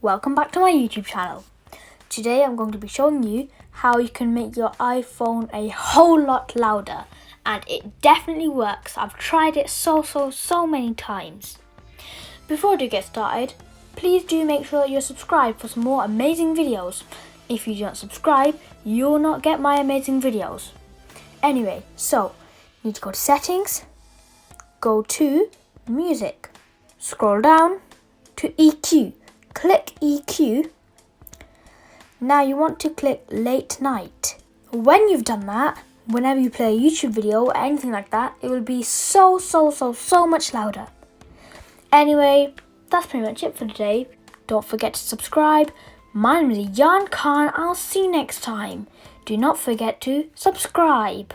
Welcome back to my YouTube channel. Today I'm going to be showing you how you can make your iPhone a whole lot louder, and it definitely works. I've tried it so many times. Before I do get started, please do make sure that you're subscribed for some more amazing videos. If you don't subscribe, you'll not get my amazing videos. Anyway, so you need to go to settings, go to music, scroll down to EQ. Click EQ. Now you want to click late night. When you've done that, whenever you play a YouTube video or anything like that, it will be so much louder. Anyway, that's pretty much it for today. Don't forget to subscribe. My name is Aayan. I'll see you next time. Do not forget to subscribe.